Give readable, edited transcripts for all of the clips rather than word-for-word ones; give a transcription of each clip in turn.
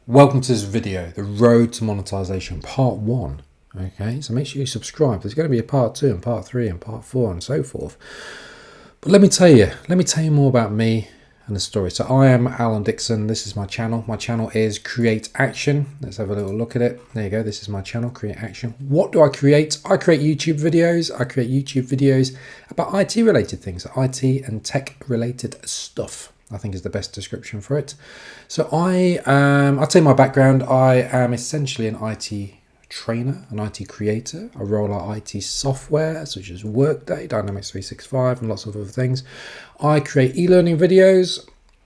Welcome to this video, the road to monetization part 1. Okay, so make sure you subscribe. There's going to be a part 2 and part 3 and part 4 and so forth. But let me tell you more about me and the story. So I am Alan Dixon. This is my channel. My channel is Create Action. Let's have a little look at it. There you go. This is my channel, Create Action. What do I create? I create YouTube videos. I create YouTube videos about IT related things, IT and tech related stuff, I think is the best description for it. So I'll tell you my background. I am essentially an IT trainer, an IT creator. I roll out IT software such as Workday, Dynamics 365 and lots of other things. I create e-learning videos,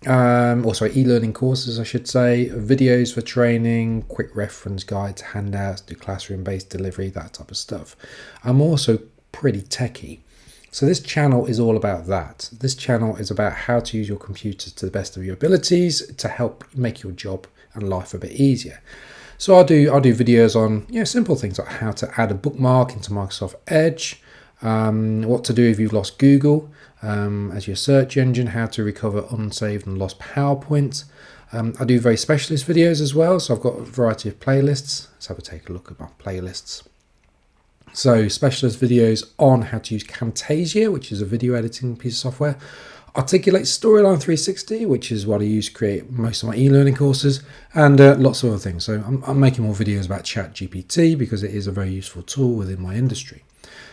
e-learning courses I should say, videos for training, quick reference guides, handouts, do classroom-based delivery, that type of stuff. I'm also pretty techie. So this channel is all about that. This channel is about how to use your computer to the best of your abilities to help make your job and life a bit easier. So I'll do videos on simple things like how to add a bookmark into Microsoft Edge, what to do if you've lost Google as your search engine, how to recover unsaved and lost PowerPoint. I do very specialist videos as well, so I've got a variety of playlists. Let's have a take a look at my playlists. So specialist videos on how to use Camtasia, which is a video editing piece of software. Articulate Storyline 360, which is what I use to create most of my e-learning courses, and lots of other things. So I'm making more videos about ChatGPT because it is a very useful tool within my industry.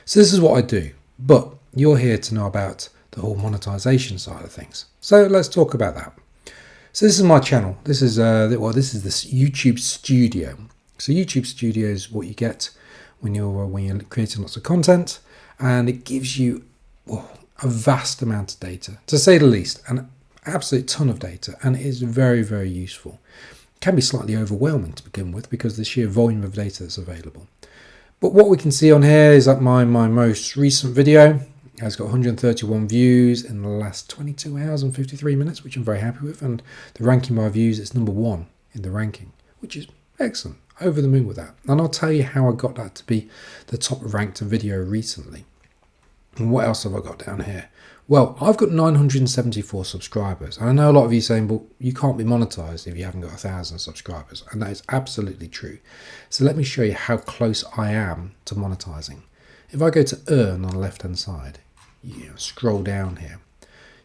So this is what I do, but you're here to know about the whole monetization side of things. So let's talk about that. So this is my channel. This is this YouTube Studio. So YouTube Studio is what you get when you're creating lots of content, and it gives you a vast amount of data, to say the least, an absolute ton of data, and it is very, very useful. It can be slightly overwhelming to begin with because of the sheer volume of data that's available. But what we can see on here is that my most recent video has got 131 views in the last 22 hours and 53 minutes, which I'm very happy with, and the ranking by views, it's number 1 in the ranking, which is excellent. Over the moon with that. And I'll tell you how I got that to be the top ranked video recently. And what else have I got down here? Well, I've got 974 subscribers. And I know a lot of you saying, well, you can't be monetized if you haven't got 1,000 subscribers. And that is absolutely true. So let me show you how close I am to monetizing. If I go to earn on the left hand side, scroll down here,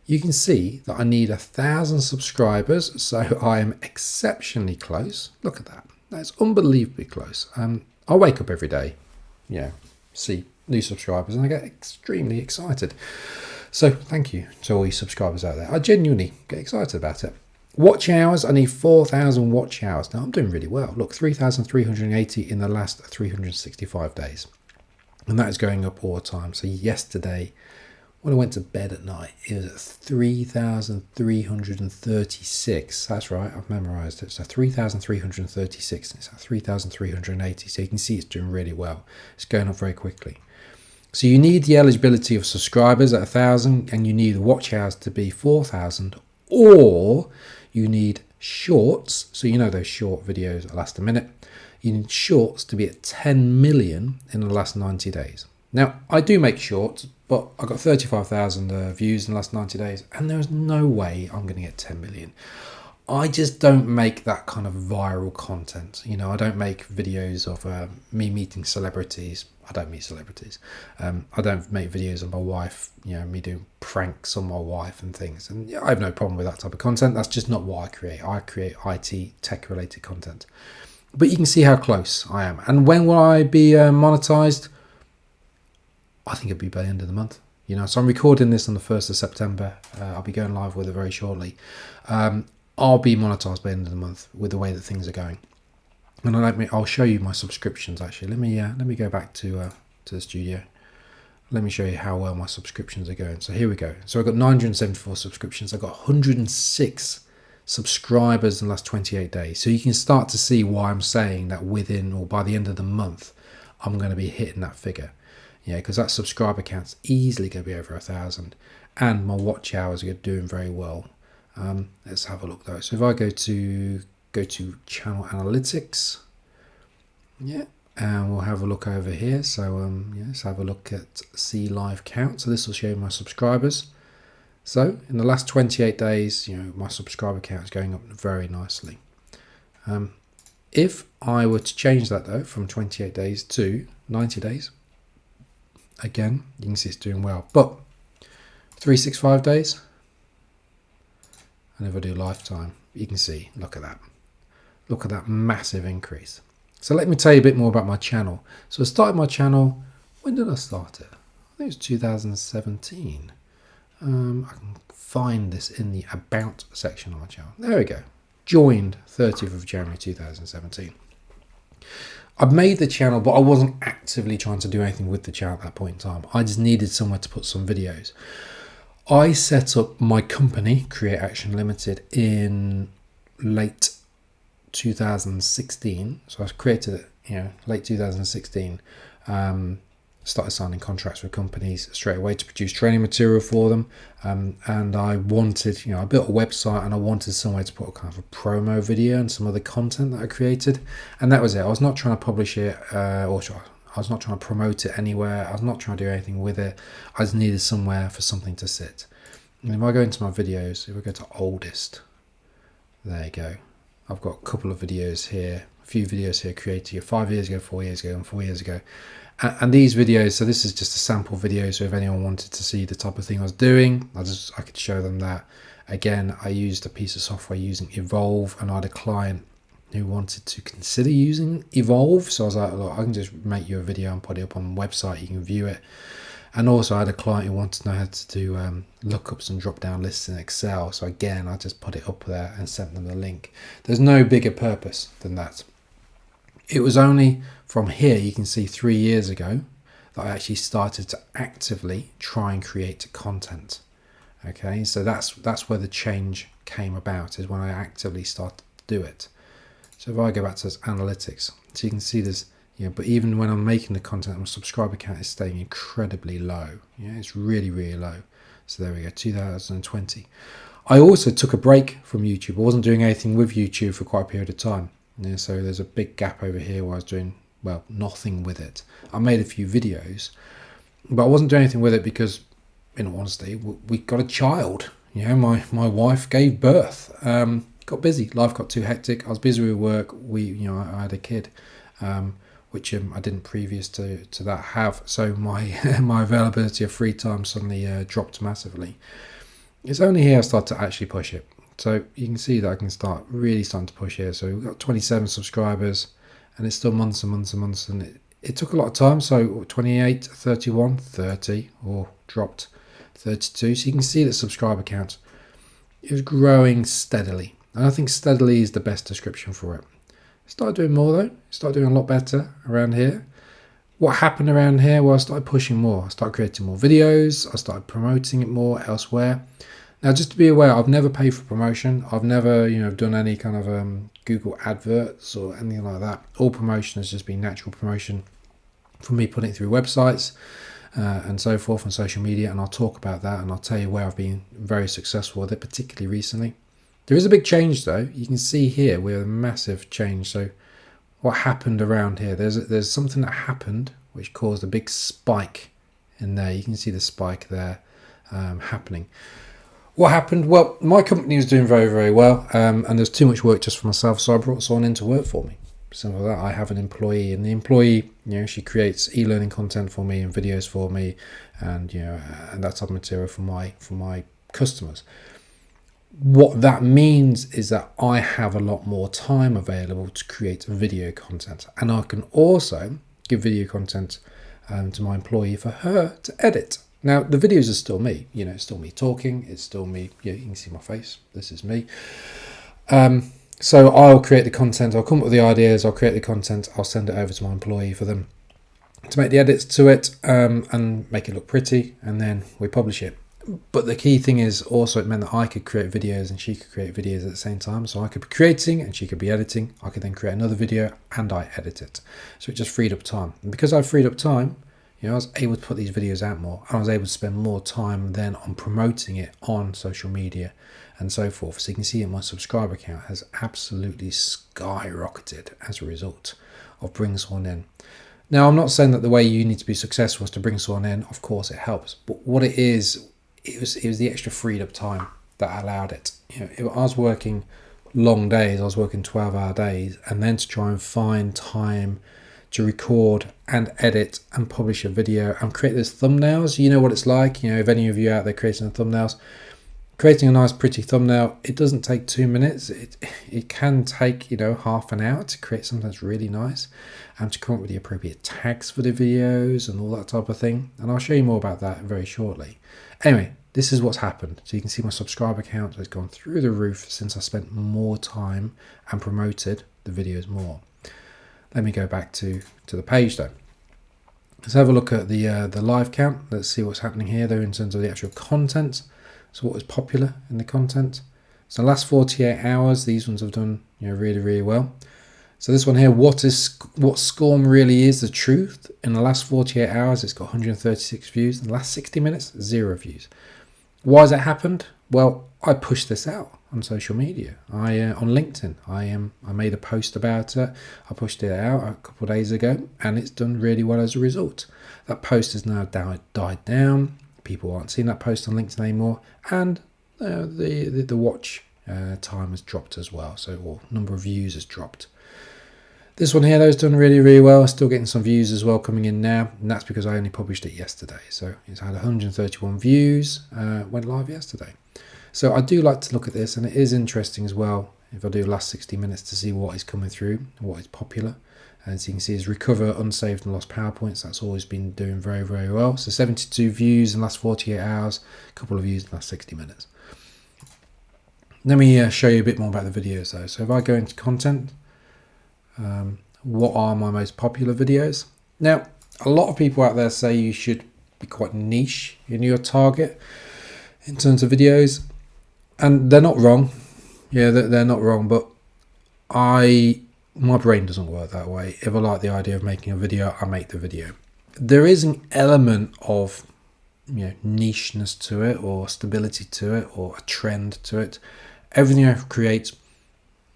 you can see that I need 1,000 subscribers. So I am exceptionally close. Look at that. That's unbelievably close. I wake up every day, see new subscribers, and I get extremely excited. So thank you to all you subscribers out there. I genuinely get excited about it. Watch hours, I need 4,000 watch hours. Now I'm doing really well. Look, 3,380 in the last 365 days. And that is going up all the time. So yesterday, when I went to bed at night, it was at 3,336. That's right, I've memorized it. So 3,336, it's at 3,380. So you can see it's doing really well. It's going up very quickly. So you need the eligibility of subscribers at 1,000, and you need the watch hours to be 4,000, or you need shorts. So those short videos that last a minute. You need shorts to be at 10 million in the last 90 days. Now, I do make shorts, but I got 35,000 views in the last 90 days, and there's no way I'm going to get 10 million. I just don't make that kind of viral content. I don't make videos of me meeting celebrities. I don't meet celebrities. I don't make videos of my wife, me doing pranks on my wife and things. And I have no problem with that type of content. That's just not what I create. I create IT, tech-related content. But you can see how close I am. And when will I be monetized? I think it'll be by the end of the month. So I'm recording this on the 1st of September. I'll be going live with it very shortly. I'll be monetized by the end of the month with the way that things are going. And I'll show you my subscriptions actually. Let me go back to the studio. Let me show you how well my subscriptions are going. So here we go. So I've got 974 subscriptions. I've got 106 subscribers in the last 28 days. So you can start to see why I'm saying that within or by the end of the month, I'm going to be hitting that figure. Because that subscriber count's easily going to be over 1,000, and my watch hours are doing very well. Let's have a look though. So if I go to channel analytics, and we'll have a look over here. So let's have a look at see live count. So this will show my subscribers. So in the last 28 days, my subscriber count is going up very nicely. If I were to change that though from 28 days to 90 days, again, you can see it's doing well. But 365 days, and if I do lifetime, you can see, look at that. Look at that massive increase. So let me tell you a bit more about my channel. So I started my channel, when did I start it? I think it was 2017. I can find this in the About section of my channel. There we go. Joined 30th of January 2017. I've made the channel, but I wasn't actively trying to do anything with the channel at that point in time. I just needed somewhere to put some videos. I set up my company, Create Action Limited, in late 2016. So I created it, late 2016. Started signing contracts with companies straight away to produce training material for them. And I wanted, I built a website and I wanted somewhere to put a kind of a promo video and some other content that I created. And that was it. I was not trying to publish it I was not trying to promote it anywhere. I was not trying to do anything with it. I just needed somewhere for something to sit. And if I go into my videos, if I go to oldest, there you go. I've got a couple of videos here, a few videos here created 5 years ago, 4 years ago, and 4 years ago. And these videos, so this is just a sample video, so if anyone wanted to see the type of thing I was doing, I could show them that. Again, I used a piece of software using Evolve, and I had a client who wanted to consider using Evolve, so I was like, look, I can just make you a video and put it up on the website, you can view it. And also I had a client who wanted to know how to do lookups and drop down lists in Excel, so again, I just put it up there and sent them the link. There's no bigger purpose than that. It was only from here, you can see 3 years ago, that I actually started to actively try and create content. Okay, so that's where the change came about, is when I actively started to do it. So if I go back to this analytics, so you can see there's, but even when I'm making the content, my subscriber count is staying incredibly low. It's really, really low. So there we go, 2020. I also took a break from YouTube. I wasn't doing anything with YouTube for quite a period of time. So there's a big gap over here where I was doing, nothing with it. I made a few videos, but I wasn't doing anything with it because, in all honesty, we got a child. My wife gave birth. Got busy. Life got too hectic. I was busy with work. I had a kid, which I didn't previous to that have. So my my availability of free time suddenly dropped massively. It's only here I started to actually push it. So you can see that I can really starting to push here. So we've got 27 subscribers, and it's still months and months and months. And it took a lot of time. So 28, 31, 30, or dropped 32. So you can see the subscriber count is growing steadily. And I think steadily is the best description for it. Started doing more though. Started doing a lot better around here. What happened around here? Well, I started pushing more. I started creating more videos. I started promoting it more elsewhere. Now, just to be aware, I've never paid for promotion. I've never, done any kind of Google adverts or anything like that. All promotion has just been natural promotion from me putting it through websites and so forth on social media. And I'll talk about that, and I'll tell you where I've been very successful with it, particularly recently. There is a big change though. You can see here we have a massive change. So what happened around here? There's something that happened which caused a big spike in there. You can see the spike there happening. What happened? Well, my company was doing very, very well, and there's too much work just for myself, so I brought someone in to work for me. Simple as that. I have an employee, and the employee, she creates e-learning content for me and videos for me, and and that type of material for my customers. What that means is that I have a lot more time available to create video content, and I can also give video content to my employee for her to edit. Now, the videos are still me, it's still me talking, it's still me, you can see my face, this is me. So I'll create the content, I'll come up with the ideas, I'll create the content, I'll send it over to my employee for them to make the edits to it and make it look pretty, and then we publish it. But the key thing is also it meant that I could create videos and she could create videos at the same time. So I could be creating and she could be editing. I could then create another video and I edit it. So it just freed up time. And because I freed up time, I was able to put these videos out more. I was able to spend more time then on promoting it on social media and so forth. So you can see that my subscriber count has absolutely skyrocketed as a result of bringing someone in. Now, I'm not saying that the way you need to be successful is to bring someone in. Of course, it helps. But what it is, it was the extra freed up time that allowed it. If I was working long days. I was working 12-hour days, and then to try and find time to record and edit and publish a video and create those thumbnails. You know what it's like, you know, if any of you out there creating thumbnails, creating a nice pretty thumbnail, it doesn't take 2 minutes. It can take, you know, half an hour to create something that's really nice and to come up with the appropriate tags for the videos and all that type of thing. And I'll show you more about that very shortly. Anyway, this is what's happened. So you can see my subscriber count has gone through the roof since I spent more time and promoted the videos more. Let me go back to the page though. Let's have a look at the live count. Let's see what's happening here though in terms of the actual content. So what was popular in the content? So the last 48 hours, these ones have done, you know, really, really well. So this one here, what SCORM really is, the truth. In the last 48 hours, it's got 136 views. In the last 60 minutes, 0 views. Why has that happened? Well, I pushed this out on social media. On LinkedIn, I made a post about it. I pushed it out a couple of days ago, and it's done really well as a result. That post has now died down. People aren't seeing that post on LinkedIn anymore, and the watch time has dropped as well. So, or number of views has dropped. This one here though has done really, really well. Still getting some views as well coming in now, and that's because I only published it yesterday. So it's had 131 views. Went live yesterday. So I do like to look at this, and it is interesting as well. If I do the last 60 minutes to see what is coming through, what is popular. As you can see, is recover unsaved and lost PowerPoints. That's always been doing very, very well. So 72 views in the last 48 hours, a couple of views in the last 60 minutes. Let me show you a bit more about the videos though. So if I go into content, what are my most popular videos? Now, a lot of people out there say you should be quite niche in your target in terms of videos, and they're not wrong. Yeah, they're not wrong, but my brain doesn't work that way. If I like the idea of making a video, I make the video. There is an element of, you know, nicheness to it, or stability to it, or a trend to it. Everything I create,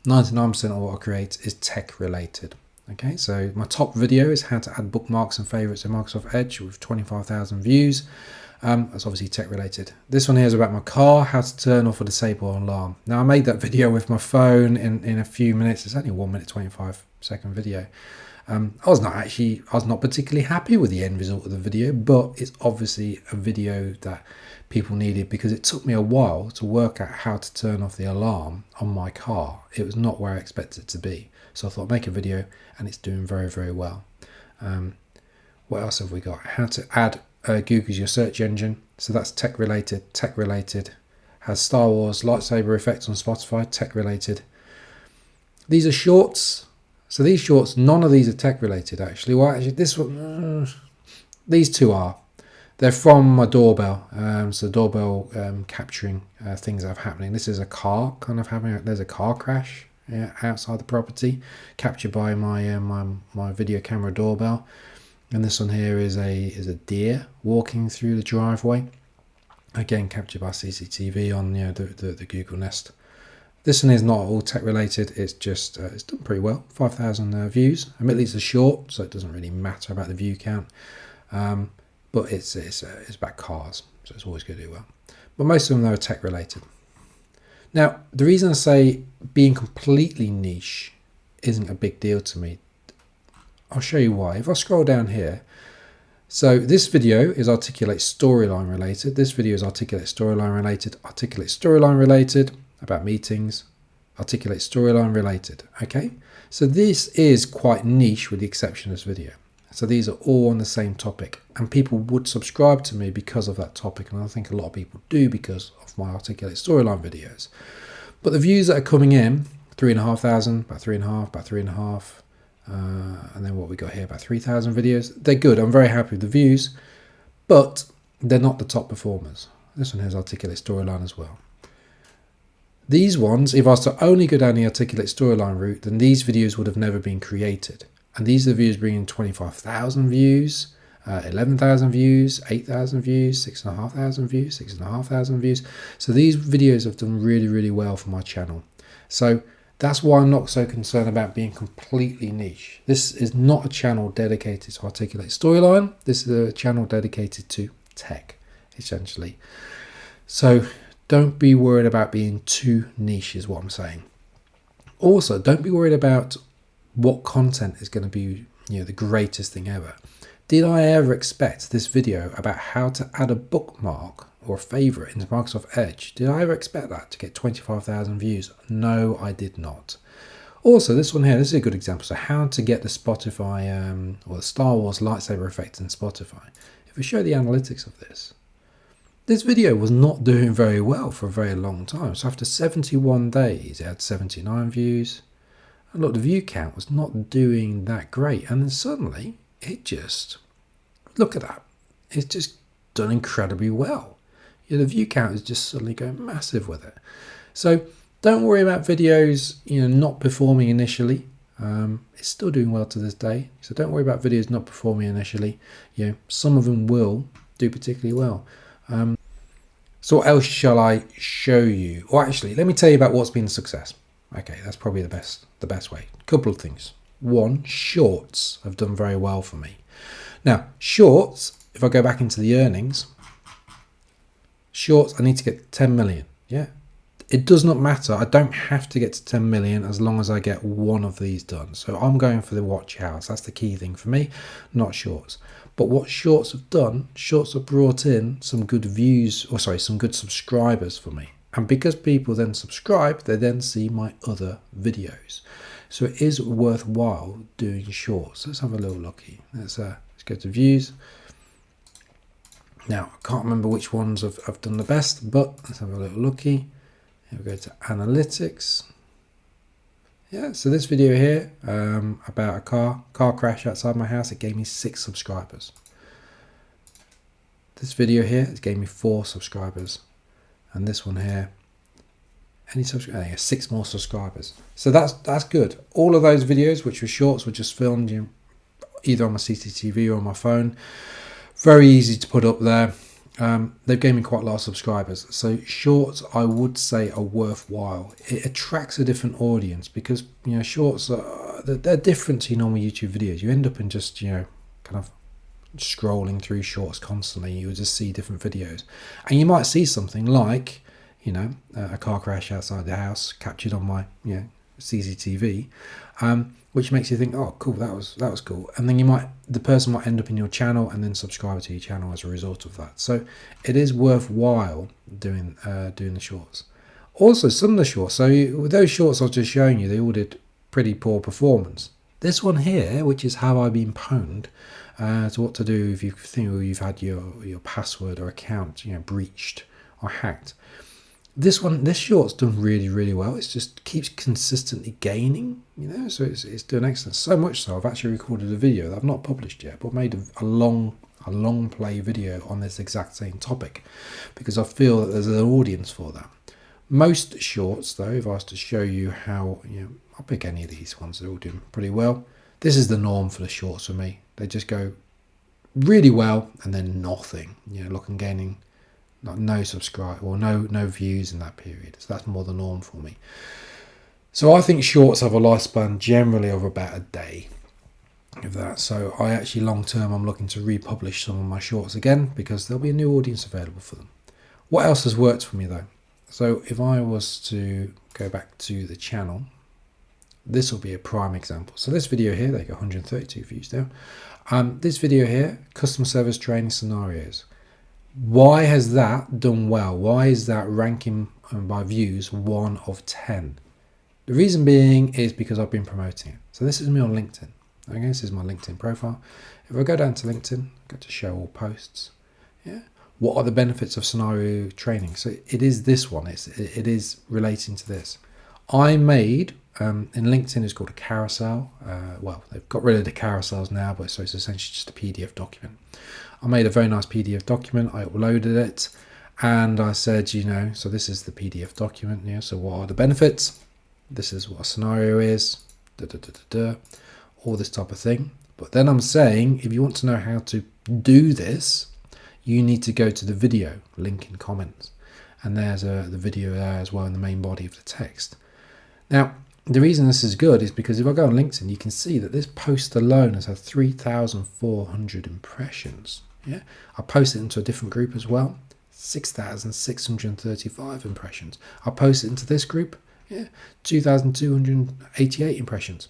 99% of what I create is tech related. Okay, so my top video is how to add bookmarks and favorites in Microsoft Edge with 25,000 views. That's obviously tech related. This one here is about my car, how to turn off or disable an alarm. Now I made that video with my phone in a few minutes. It's only a 1 minute 25 second video. I was not particularly happy with the end result of the video, but it's obviously a video that people needed because it took me a while to work out how to turn off the alarm on my car. It was not where I expected it to be. So I thought, make a video, and it's doing very, very well. What else have we got? How to add Google as your search engine. So that's tech related. Has Star Wars lightsaber effects on Spotify, tech related. These are shorts. So these shorts, none of these are tech related actually. Well, actually this one, these two are. They're from my doorbell. So doorbell capturing things that are happening. This is a car kind of having, there's a car crash outside the property, captured by my my video camera doorbell. And this one here is a deer walking through the driveway. Again, captured by CCTV on the Google Nest. This one is not all tech related. It's just it's done pretty well. 5,000 views. Admittedly, it's a short, so it doesn't really matter about the view count. But it's about cars, so it's always going to do well. But most of them are tech related. Now, the reason I say being completely niche isn't a big deal to me, I'll show you why. If I scroll down here, so this video is articulate storyline related. This video is articulate storyline related about meetings, articulate storyline related. Okay, so this is quite niche with the exception of this video. So these are all on the same topic, and people would subscribe to me because of that topic, and I think a lot of people do because of my articulate storyline videos. But the views that are coming in, 3,500, about 3.5, about 3.5, and then what we got here, about 3,000 videos. They're good. I'm very happy with the views, but they're not the top performers. This one has articulate storyline as well. These ones, if I was to only go down the articulate storyline route, then these videos would have never been created. And these are the views bringing 25,000 views, 11,000 views, 8,000 views, 6,500 views, 6,500 views. So these videos have done really, really well for my channel. So that's why I'm not so concerned about being completely niche. This is not a channel dedicated to articulate storyline. This is a channel dedicated to tech, essentially. So don't be worried about being too niche is what I'm saying. Also, don't be worried about what content is going to be, the greatest thing ever. Did I ever expect this video about how to add a bookmark or a favorite into Microsoft Edge? Did I ever expect that to get 25,000 views? No, I did not. Also, this one here, this is a good example. So how to get the Spotify or the Star Wars lightsaber effect in Spotify. If we show the analytics of this video was not doing very well for a very long time. So after 71 days, it had 79 views. And look, the view count was not doing that great. And then suddenly, it just, look at that. It's just done incredibly well. The view count is just suddenly going massive with it. So don't worry about videos, not performing initially. It's still doing well to this day. So don't worry about videos not performing initially. Some of them will do particularly well. So what else shall I show you? Or actually, let me tell you about what's been a success. Okay, that's probably the best way. A couple of things. One, shorts have done very well for me. Now, shorts, if I go back into the earnings, shorts, I need to get 10 million. Yeah. It does not matter. I don't have to get to 10 million as long as I get one of these done. So I'm going for the watch hours. That's the key thing for me, not shorts. But what shorts have done, shorts have brought in some good views, some good subscribers for me. And because people then subscribe, they then see my other videos. So it is worthwhile doing shorts. Let's have a little looky. Let's go to views. Now, I can't remember which ones have done the best, but let's have a little looky. Here we go to analytics. Yeah, so this video here about a car crash outside my house, it gave me 6 subscribers. This video here, it gave me 4 subscribers. And this one here, 6 more subscribers. So that's good. All of those videos, which were shorts, were just filmed either on my CCTV or on my phone. Very easy to put up there. They've given me quite a lot of subscribers. So shorts, I would say, are worthwhile. It attracts a different audience because shorts they're different to your normal YouTube videos. You end up in just kind of scrolling through shorts constantly. You would just see different videos, and you might see something like a car crash outside the house captured on my CCTV, which makes you think, oh cool, that was cool, and then the person might end up in your channel and then subscribe to your channel as a result of that. So it is worthwhile doing the shorts. Also, some of the shorts, so with those shorts I was just showing you, they all did pretty poor performance. This one here, which is how I've been pwned, to what to do if you think you've had your password or account breached or hacked. This short's done really, really well. It just keeps consistently gaining, so it's doing excellent. So much so I've actually recorded a video that I've not published yet, but made a long play video on this exact same topic because I feel that there's an audience for that. Most shorts, though, if I was to show you how, I'll pick any of these ones, they're all doing pretty well. This is the norm for the shorts for me. They just go really well and then nothing. Look, I'm gaining no subscribe or no views in that period. So that's more the norm for me. So I think shorts have a lifespan generally of about a day of that. So I actually long term I'm looking to republish some of my shorts again because there'll be a new audience available for them. What else has worked for me though? So if I was to go back to the channel, this will be a prime example. So this video here, they got 132 views now. This video here, customer service training scenarios. Why has that done well? Why is that ranking by views 1 of 10? The reason being is because I've been promoting it. So this is me on LinkedIn. Okay, this is my LinkedIn profile. If I go down to LinkedIn, go to show all posts. Yeah. What are the benefits of scenario training? So it is this one. It is relating to this. I made in LinkedIn, it's called a carousel. Well, they've got rid of the carousels now, but so it's essentially just a PDF document. I made a very nice PDF document. I uploaded it, and I said, so this is the PDF document. So what are the benefits? This is what a scenario is. All this type of thing. But then I'm saying, if you want to know how to do this, you need to go to the video link in comments, and there's the video there as well in the main body of the text. Now, the reason this is good is because if I go on LinkedIn, you can see that this post alone has had 3,400 impressions. Yeah, I posted it into a different group as well, 6,635 impressions. I posted it into this group, Yeah, 2,288 impressions.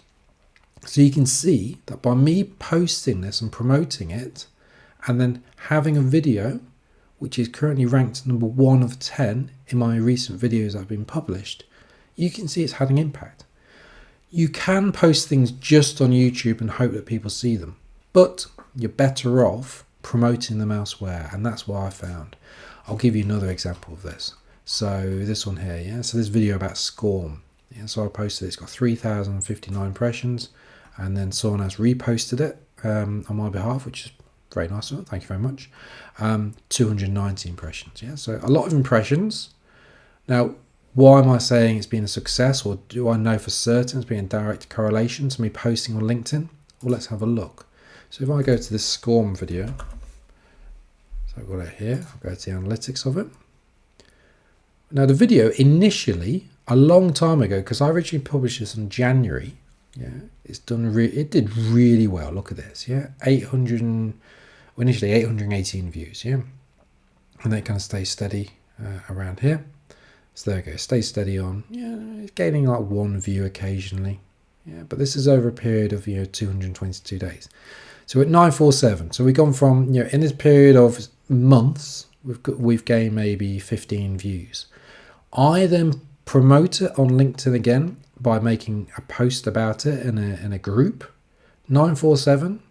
So you can see that by me posting this and promoting it, and then having a video which is currently ranked number 1 of 10 in my recent videos that have been published, you can see it's had an impact. You can post things just on YouTube and hope that people see them, but you're better off promoting them elsewhere, and that's what I found. I'll give you another example of this. So this one here, yeah. So this video about SCORM. Yeah, so I posted it. It's got 3,059 impressions, and then someone else reposted it on my behalf, which is very nice of it. Thank you very much. 290 impressions. Yeah, so a lot of impressions. Now, why am I saying it's been a success, or do I know for certain it's been a direct correlation to me posting on LinkedIn? Well, let's have a look. So if I go to this SCORM video, so I've got it here. I'll go to the analytics of it. Now, the video initially, a long time ago, because I originally published this in January, yeah, it did really well. Look at this, yeah, initially 818 views, yeah, and then it kind of stays steady around here. So there we go, stays steady on, yeah, it's gaining like 1 view occasionally, yeah, but this is over a period of 222 days. So at 947, so we've gone from in this period of months, we've gained maybe 15 views. I then promote it on LinkedIn again by making a post about it in a group. 947,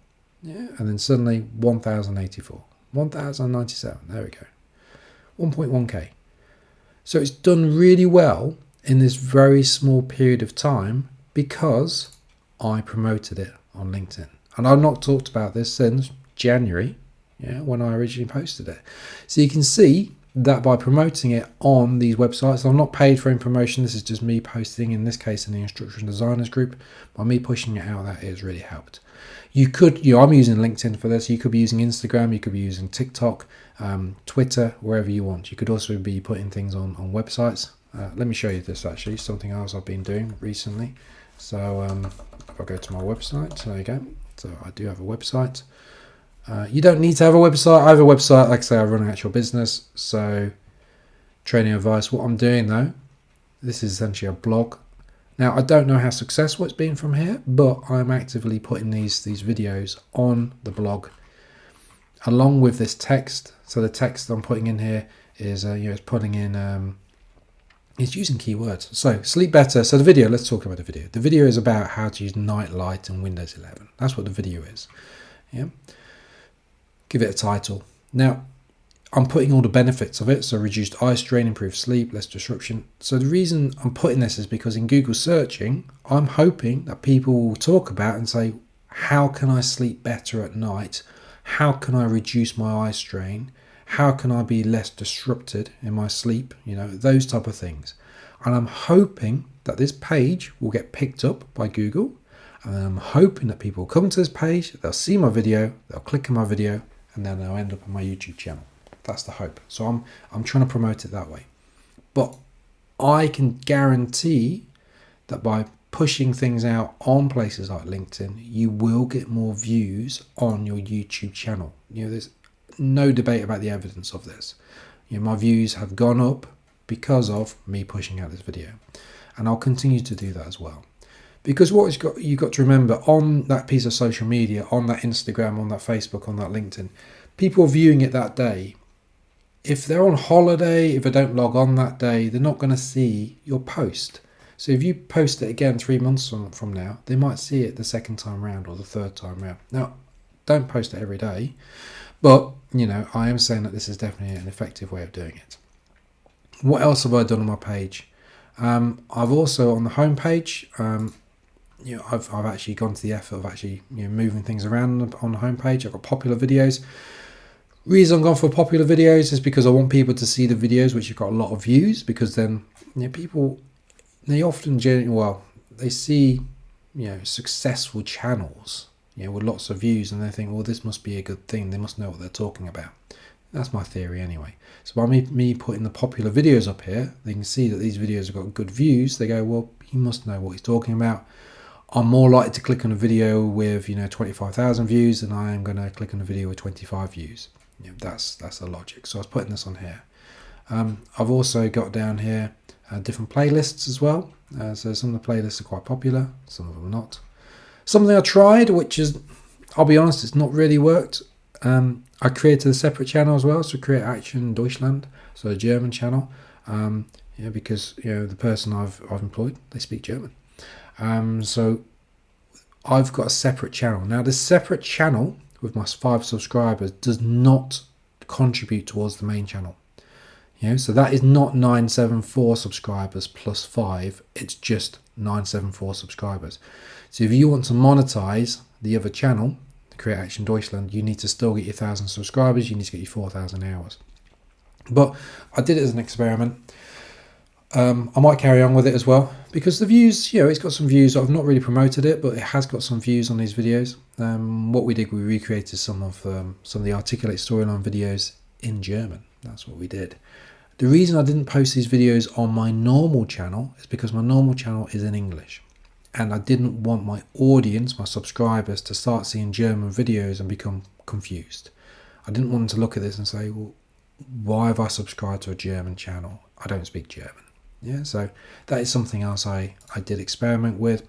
yeah, and then suddenly 1,084, 1,097. There we go, 1.1k. So it's done really well in this very small period of time because I promoted it on LinkedIn, and I've not talked about this since January, yeah, when I originally posted it. So you can see that by promoting it on these websites, I'm not paid for any promotion. This is just me posting, in this case in the Instruction Designers group. By me pushing it out, that has really helped. You could, I'm using LinkedIn for this. You could be using Instagram, you could be using TikTok, Twitter, wherever you want. You could also be putting things on websites. Let me show you this actually, something else I've been doing recently. So if I go to my website, there you go. So I do have a website. You don't need to have a website. I have a website, like I say, I run an actual business. So training advice. What I'm doing though, this is essentially a blog. Now, I don't know how successful it's been from here, but I'm actively putting these videos on the blog along with this text. So the text I'm putting in here is, it's putting in, it's using keywords. So sleep better. So the video, let's talk about the video. The video is about how to use Night Light in Windows 11. That's what the video is. Yeah. Give it a title. Now, I'm putting all the benefits of it. So reduced eye strain, improved sleep, less disruption. So the reason I'm putting this is because in Google searching, I'm hoping that people will talk about and say, how can I sleep better at night? How can I reduce my eye strain? How can I be less disrupted in my sleep? Those type of things. And I'm hoping that this page will get picked up by Google. And I'm hoping that people will come to this page, they'll see my video, they'll click on my video, and then they'll end up on my YouTube channel. That's the hope. So I'm trying to promote it that way. But I can guarantee that by pushing things out on places like LinkedIn, you will get more views on your YouTube channel. There's no debate about the evidence of this. My views have gone up because of me pushing out this video. And I'll continue to do that as well. Because what you've got to remember, on that piece of social media, on that Instagram, on that Facebook, on that LinkedIn, people are viewing it that day. If they're on holiday, if they don't log on that day, they're not going to see your post. So if you post it again 3 months from now, they might see it the second time round or the third time round. Now, don't post it every day, but I am saying that this is definitely an effective way of doing it. What else have I done on my page? I've also, on the home page, I've actually gone to the effort of actually moving things around on the homepage. I've got popular videos. Reason I'm going for popular videos is because I want people to see the videos which have got a lot of views, because then people, they often they see successful channels with lots of views, and they think, well, this must be a good thing, they must know what they're talking about. That's my theory anyway. So by me putting the popular videos up here, they can see that these videos have got good views. They go, well, he must know what he's talking about. I'm more likely to click on a video with 25,000 views than I am going to click on a video with 25 views. That's the logic. So I was putting this on here. I've also got down here different playlists as well. So some of the playlists are quite popular, some of them not. Something I tried, which is, I'll be honest, it's not really worked. I created a separate channel as well, so Create Action Deutschland, so a German channel. Because the person I've employed, they speak German. So I've got a separate channel. Now this separate channel with my 5 subscribers does not contribute towards the main channel. So that is not 974 subscribers plus 5, it's just 974 subscribers. So if you want to monetize the other channel, Create Action Deutschland, you need to still get your 1,000 subscribers, you need to get your 4,000 hours. But I did it as an experiment. I might carry on with it as well, because the views, it's got some views. I've not really promoted it, but it has got some views on these videos. What we did, we recreated some of the Articulate Storyline videos in German. That's what we did. The reason I didn't post these videos on my normal channel is because my normal channel is in English. And I didn't want my audience, my subscribers, to start seeing German videos and become confused. I didn't want them to look at this and say, well, why have I subscribed to a German channel? I don't speak German. So that is something else I did experiment with.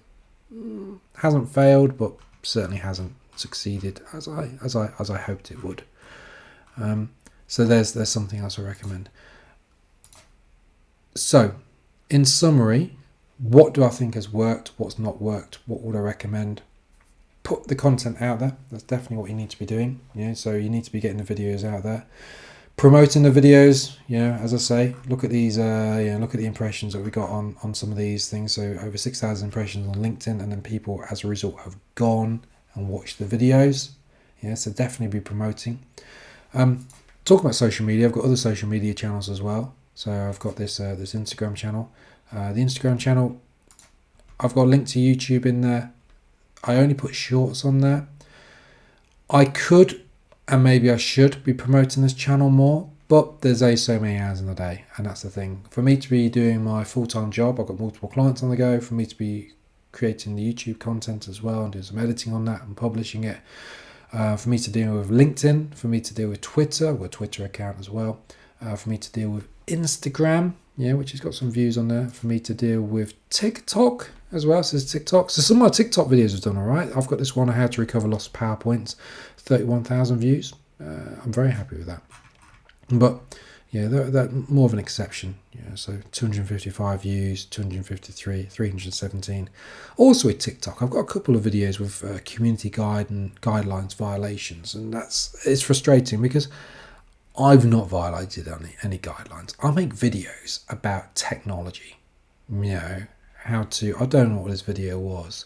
Hasn't failed, but certainly hasn't succeeded as I hoped it would. So there's something else I recommend. So, in summary, what do I think has worked? What's not worked? What would I recommend? Put the content out there. That's definitely what you need to be doing. So you need to be getting the videos out there. Promoting the videos, as I say, look at these, look at the impressions that we got on some of these things. So over 6,000 impressions on LinkedIn, and then people as a result have gone and watched the videos. So definitely be promoting. Talking about social media, I've got other social media channels as well. So I've got this Instagram channel. The Instagram channel, I've got a link to YouTube in there. I only put shorts on there. I could, and maybe I should, be promoting this channel more, but there's so many hours in the day, and that's the thing. For me to be doing my full-time job, I've got multiple clients on the go. For me to be creating the YouTube content as well and doing some editing on that and publishing it. For me to deal with LinkedIn, for me to deal with Twitter, I've got a Twitter account as well. For me to deal with Instagram, which has got some views on there. For me to deal with TikTok as well, so there's TikTok. So some of my TikTok videos have done all right. I've got this one on how to recover lost PowerPoints, 31,000 views. I'm very happy with that. But that more of an exception. So 255 views, 253, 317. Also with TikTok, I've got a couple of videos with community guidelines violations, and it's frustrating because I've not violated any guidelines. I make videos about technology. How to. I don't know what this video was.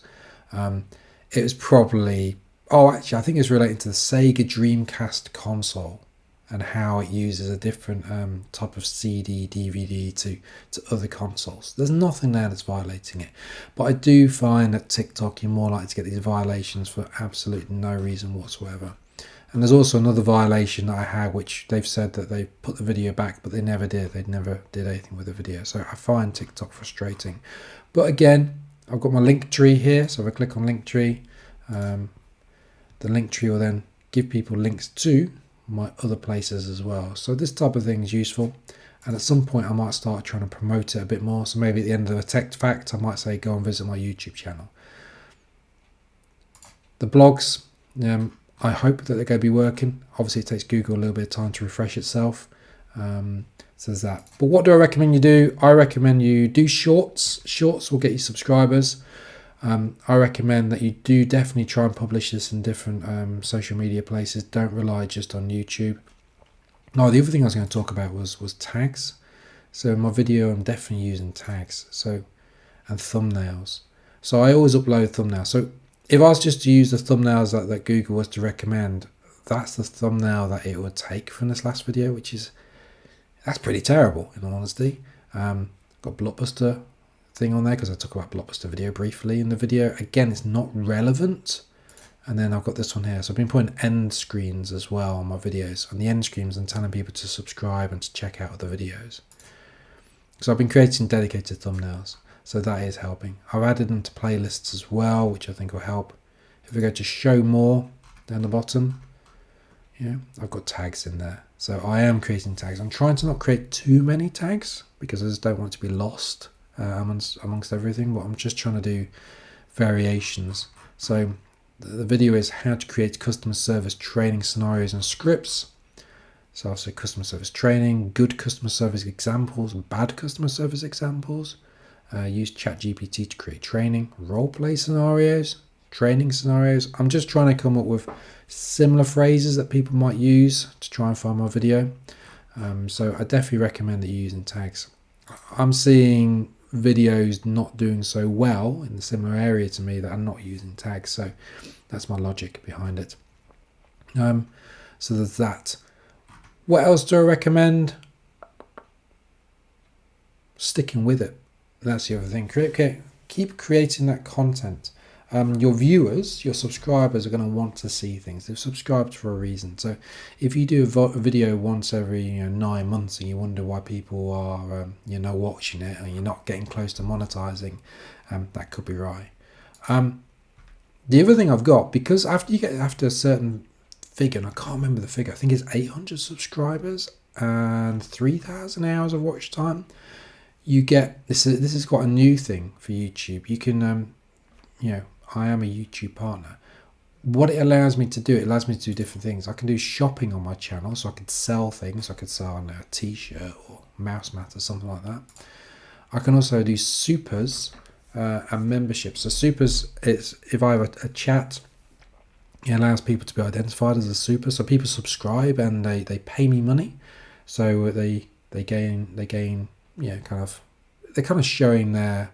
It was probably. Oh, actually, I think it's related to the Sega Dreamcast console and how it uses a different type of CD, DVD to other consoles. There's nothing there that's violating it. But I do find that TikTok, you're more likely to get these violations for absolutely no reason whatsoever. And there's also another violation that I had, which they've said that they put the video back, but they never did. They never did anything with the video. So I find TikTok frustrating. But again, I've got my link tree here. So if I click on link tree, the link tree will then give people links to my other places as well. So this type of thing is useful. And at some point I might start trying to promote it a bit more. So maybe at the end of a tech fact, I might say, go and visit my YouTube channel. The blogs, I hope that they're going to be working. Obviously, it takes Google a little bit of time to refresh itself. So there's that. But what do I recommend you do? I recommend you do shorts. Shorts will get you subscribers. I recommend that you do definitely try and publish this in different social media places. Don't rely just on YouTube. Now, the other thing I was going to talk about was tags. So in my video, I'm definitely using tags. And thumbnails. So I always upload thumbnails. So if I was just to use the thumbnails that Google was to recommend, that's the thumbnail that it would take from this last video, that's pretty terrible, in all honesty. Got Blockbuster thing on there because I talk about Blockbuster video briefly in the video. Again, it's not relevant. And then I've got this one here. So I've been putting end screens as well on my videos. On the end screens, I'm telling people to subscribe and to check out other videos. So I've been creating dedicated thumbnails. So that is helping. I've added them to playlists as well, which I think will help. If we go to show more down the bottom, I've got tags in there. So I am creating tags. I'm trying to not create too many tags because I just don't want it to be lost amongst everything, but I'm just trying to do variations. So the video is how to create customer service training scenarios and scripts. So I'll say customer service training, good customer service examples, bad customer service examples. Use ChatGPT to create training, role play scenarios, training scenarios. I'm just trying to come up with similar phrases that people might use to try and find my video. So I definitely recommend that you're using tags. I'm seeing videos not doing so well in the similar area to me that are not using tags. So that's my logic behind it. So there's that. What else do I recommend? Sticking with it. That's the other thing. Keep creating that content. Your viewers, your subscribers are going to want to see things. They've subscribed for a reason. So if you do a video once every 9 months and you wonder why people are watching it and you're not getting close to monetizing, that could be right. The other thing I've got, because after a certain figure, and I can't remember the figure, I think it's 800 subscribers and 3,000 hours of watch time, you get this is quite a new thing for YouTube. You can I am a YouTube partner. What it allows me to do, it allows me to do different things. I can do shopping on my channel, so I could sell things. I could sell a t-shirt or mouse mat or something like that. I can also do supers and memberships. So supers, it's if I have a chat, it allows people to be identified as a super. So people subscribe and they pay me money. So they gain kind of showing their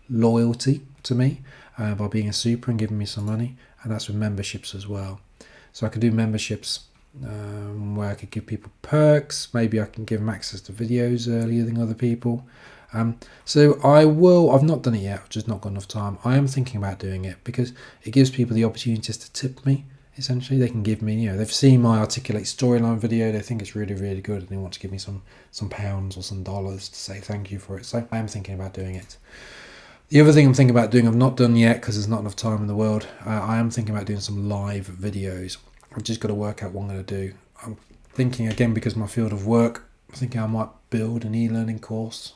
loyalty to me by being a super and giving me some money. And that's with memberships as well. So I can do memberships where I could give people perks. Maybe I can give them access to videos earlier than other people. So I've not done it yet, I've just not got enough time. I am thinking about doing it because it gives people the opportunity just to tip me. Essentially, they can give me, they've seen my Articulate Storyline video, they think it's really, really good, and they want to give me some pounds or some dollars to say thank you for it. So I am thinking about doing it. The other thing I'm thinking about doing, I've not done yet because there's not enough time in the world. I am thinking about doing some live videos. I've just got to work out what I'm going to do. I'm thinking, again, because of my field of work, I'm thinking I might build an e-learning course,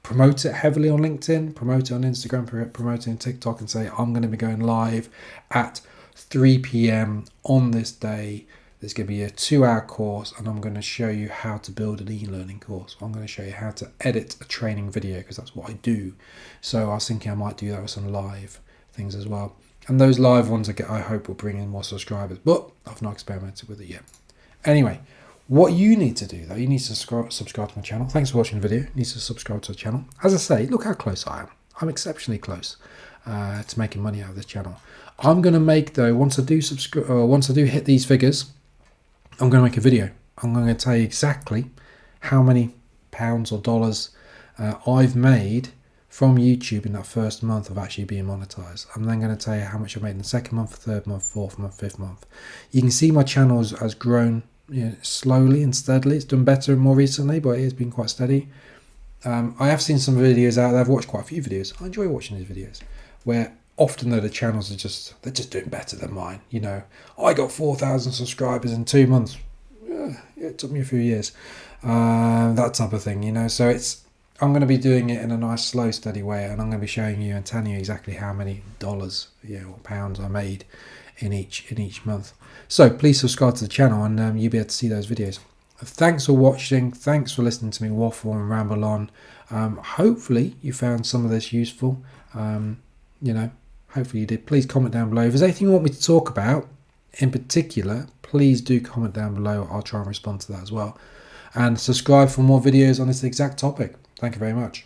promote it heavily on LinkedIn, promote it on Instagram, promote it on TikTok, and say I'm going to be going live at 3 p.m. on this day. There's going to be a 2-hour course, and I'm going to show you how to build an e-learning course. I'm going to show you how to edit a training video because that's what I do. So I was thinking I might do that with some live things as well. And those live ones I hope will bring in more subscribers, but I've not experimented with it yet. Anyway, what you need to do though, you need to subscribe to my channel. Thanks for watching the video. You need to subscribe to the channel. As I say, look how close I am. I'm exceptionally close to making money out of this channel. I'm going to make though, once I do hit these figures, I'm going to make a video. I'm going to tell you exactly how many pounds or dollars I've made from YouTube in that first month of actually being monetized. I'm then going to tell you how much I made in the second month, third month, fourth month, fifth month. You can see my channel has grown slowly and steadily. It's done better more recently, but it has been quite steady. I have seen some videos out there. I've watched quite a few videos. I enjoy watching these videos where often though the channels they're just doing better than mine. I got 4,000 subscribers in 2 months. It took me a few years. That type of thing, So I'm going to be doing it in a nice, slow, steady way, and I'm going to be showing you and telling you exactly how many dollars, or pounds I made in each month. So please subscribe to the channel, and you'll be able to see those videos. Thanks for watching. Thanks for listening to me waffle and ramble on. Hopefully you found some of this useful. Hopefully you did. Please comment down below. If there's anything you want me to talk about in particular, please do comment down below. I'll try and respond to that as well. And subscribe for more videos on this exact topic. Thank you very much.